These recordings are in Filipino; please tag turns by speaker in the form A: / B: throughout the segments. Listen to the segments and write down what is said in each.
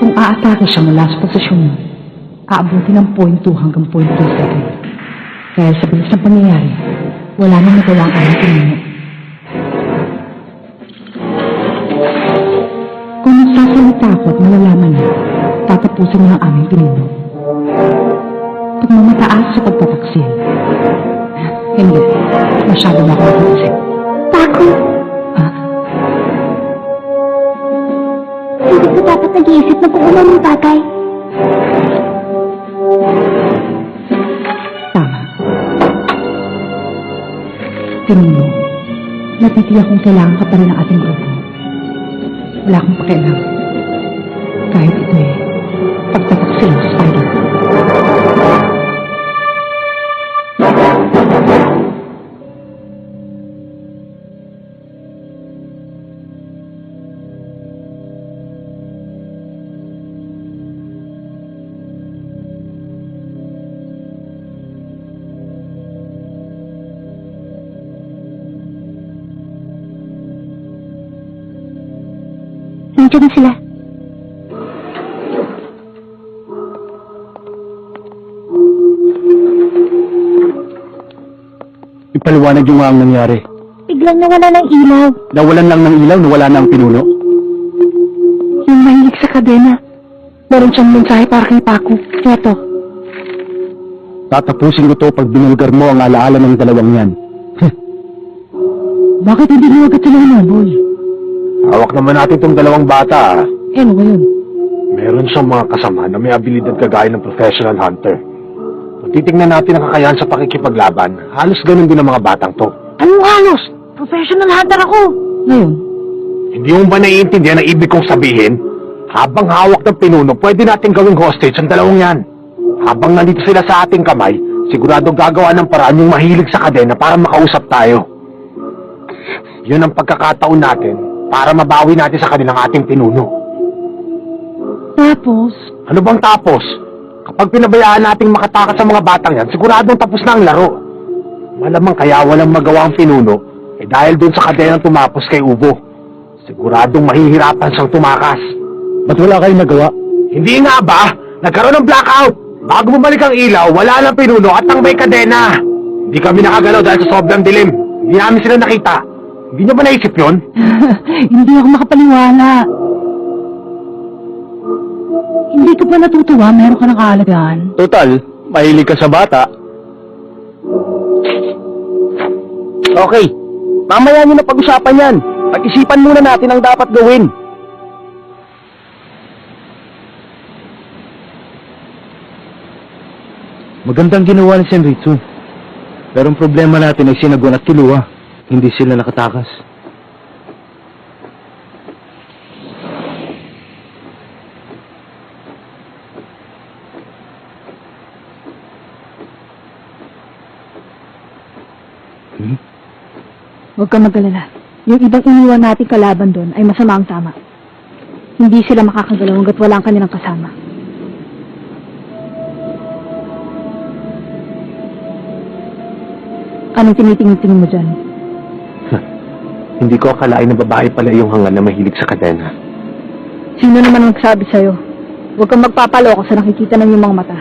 A: Kung aatake siya mula sa posisyon mo, aabuti ng 0.2 hanggang 0.3 seconds. Kaya sa bilis ng pangyayari, wala nang nagawa ang aming pinuno. Kung nagsasalita ako at malalaman niya, tatapusin niya ang aming pinuno. Pagmamataas sa pagtataksil. Hindi, masyado na ako nag-iisip.
B: Paco,
A: Ha?
B: hindi ko dapat nag-iisip na kung ng bagay.
A: Tama. Pinuno, natitiyak kong kailangan ka pa rin ng ating grupo. Wala akong pakialam. Kahit ito pagtataksil ng spider.
B: Nandiyan na sila.
C: Ipaliwanag yung ang nangyari.
B: Biglang nawala ng ilaw.
C: Nawalan lang ng ilaw, nawala na ang pinuno.
B: Yung mahilig sa kadena. Meron siyang mensahe para kay Paco. Ito.
C: Tatapusin ko to pag binulgar mo ang alaala ng dalawang yan.
A: Bakit hindi niyo agad sila hinaboy?
C: Hawak naman natin tong dalawang bata.
A: Ano ba yun?
C: Meron siyang mga kasama na may abilidad kagaya ng professional hunter. Kung titignan natin ang kakayahan sa pakikipaglaban, halos ganun din ang mga batang to.
B: Anong halos? Professional hunter ako.
A: Ngayon,
C: Hindi mo ba naiintindihan ang ibig kong sabihin? Habang hawak ng pinuno, pwede natin gawing hostage ang dalawang yan. Habang nandito sila sa ating kamay, siguradong gagawa ng paraan yung mahilig sa kadena para makausap tayo. Yun ang pagkakataon natin para mabawi natin sa kanilang ating pinuno.
A: tapos,
C: Ano bang tapos? Kapag pinabayaan nating makatakas sa mga batang yan, siguradong tapos na ang laro. Malamang kaya walang magawa ang pinuno, dahil dun sa kadenang tumapos kay Ubo. Siguradong mahihirapan siyang tumakas. Ba't wala kayong nagawa? Hindi nga ba? Nagkaroon ng blackout! Bago bumalik ang ilaw, wala lang pinuno at ang may kadena. Hindi kami nakagalaw dahil sa sobrang dilim. Hindi namin sila nakita. Hindi niyo ba naisip yun?
A: hindi ako makapaniwala. Hindi ka pa natutuwa, meron ka ng kaalagaan.
C: Total, mahilig ka sa bata. Okay, mamaya nyo na pag-usapan yan. Pag-isipan muna natin ang dapat gawin. Magandang ginawa ni Senritsu. Pero ang problema natin ay Sinagon at Killua. Hindi sila nakatakas.
B: Huwag kang mag-alala. Yung ibang iniwan nating kalaban doon ay masama ang tama. Hindi sila makakagalaw hanggat wala ang kanilang kasama. Anong tinitingin-tingin mo dyan?
C: Hindi ko akalain na babae pala yung hangal na mahilig sa kadena.
B: Sino naman ang nagsabi sa'yo? Huwag kang magpapaloko sa nakikita ng iyong mga mata.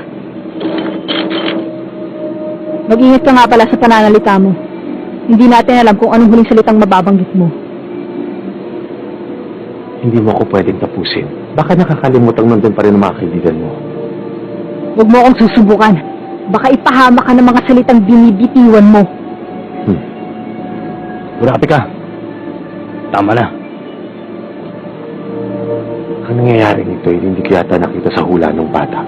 B: Mag-ingat ka nga pala sa pananalita mo. Hindi natin alam kung anong huling salitang mababanggit mo.
C: Hindi mo ako pwedeng tapusin. Baka nakakalimutang nandun pa rin ang mga kaibigan mo.
B: Huwag mo akong susubukan. Baka ipahama ka ng mga salitang binibitiwan mo.
C: Murapi ka. Tama na. Ang nangyayari nito ay hindi ko yata nakita sa hula ng bata.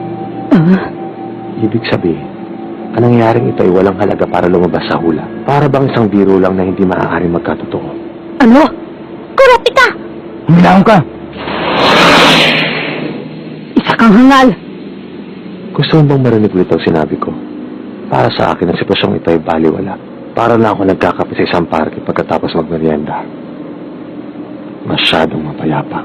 C: Ibig sabihin, ang nangyayaring ito ay walang halaga para lumabas sa hula. Para bang isang biro lang na hindi maaaring magkatotoo.
B: Ano? Kurapit ka!
C: Humilangon ka!
B: Isa kang hangal!
C: Gusto mo bang marinig ulit ang sinabi ko? Para sa akin, ang sitwasyong ito ay baliwala. Para lang ako nagkakape sa isang parke pagkatapos magmerienda. Masyadong mapayapa.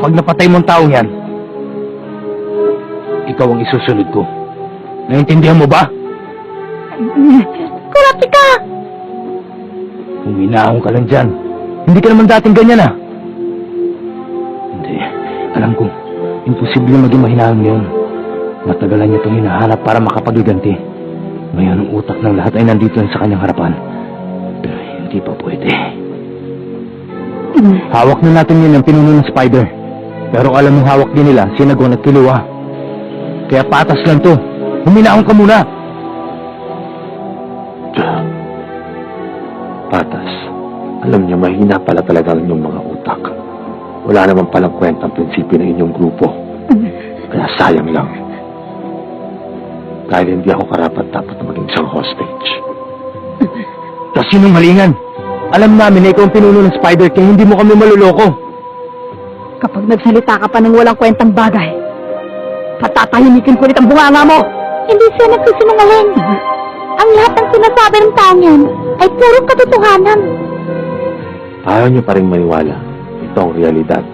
C: Kapag napatay mo ang taong yan, ikaw ang isusunod ko. Naintindihan mo ba?
B: Kurapika!
C: Huminahon ka lang dyan. Hindi ka naman dating ganyan ah. Hindi. Alam ko, imposible maging mahinahon ngayon. Matagalan niya itong hinahanap para makapagiganti. Ngayon ang utak ng lahat ay nandito na sa kanyang harapan. Pero hindi pa pwede. Hawak na natin yun ang pinuno ng spider. Pero alam mong hawak din nila si Nagon at Killua. Kaya patas lang to. Huminahon ka muna.
D: Patas, alam niyo mahina pala talaga ang inyong mga utak. Wala naman palang kwentang prinsipyo ng inyong grupo. Kaya sayang lang. Dahil hindi ako karapat-dapat na maging isang hostage.
C: Kasi sinungalingan. Alam namin na ikaw ang pinuno ng spider kaya hindi mo kami maluloko.
B: Kapag nagsalita ka pa ng walang kwentang bagay, patatahimikin ko ulit ang bunganga mo! Hindi siya nagsisinungaling. Ang lahat ng sinasabi ng taong yan ay puro katotohanan.
D: Ayaw niyo pa rin maniwala. Ito ang realidad.